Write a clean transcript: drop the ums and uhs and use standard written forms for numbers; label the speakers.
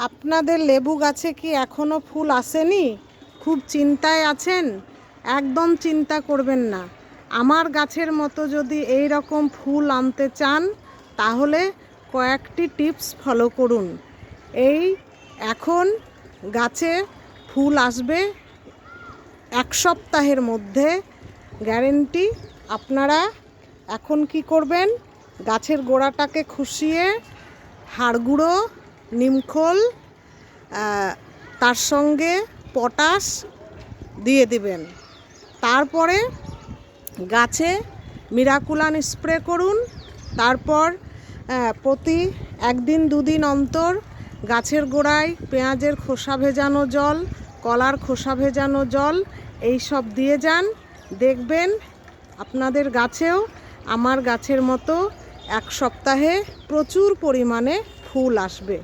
Speaker 1: আপনাদের লেবু গাছে কি এখনো ফুল আসেনি? খুব চিন্তায় আছেন? একদম চিন্তা করবেন না। আমার গাছের মতো যদি এই রকম ফুল আনতে চান তাহলে কয়েকটি টিপস ফলো করুন। এখন গাছে ফুল আসবে 1 সপ্তাহের মধ্যে, গ্যারেন্টি। আপনারা এখন কি করবেন? গাছের গোড়াটাকে খুশিয়ে হাড় গুঁড়ো, নিমখোল, তার সঙ্গে পটাশ দিয়ে দিবেন। তারপরে গাছে মিরাকুলান স্প্রে করুন। তারপর প্রতি 1-2 দিন অন্তর গাছের গোড়ায় পেঁয়াজের খোসা ভেজানো জল, কলার খোসা ভেজানো জল এই সব দিয়ে যান। দেখবেন আপনাদের গাছেও আমার গাছের মতো 1 সপ্তাহে প্রচুর পরিমাণে ফুল আসবে।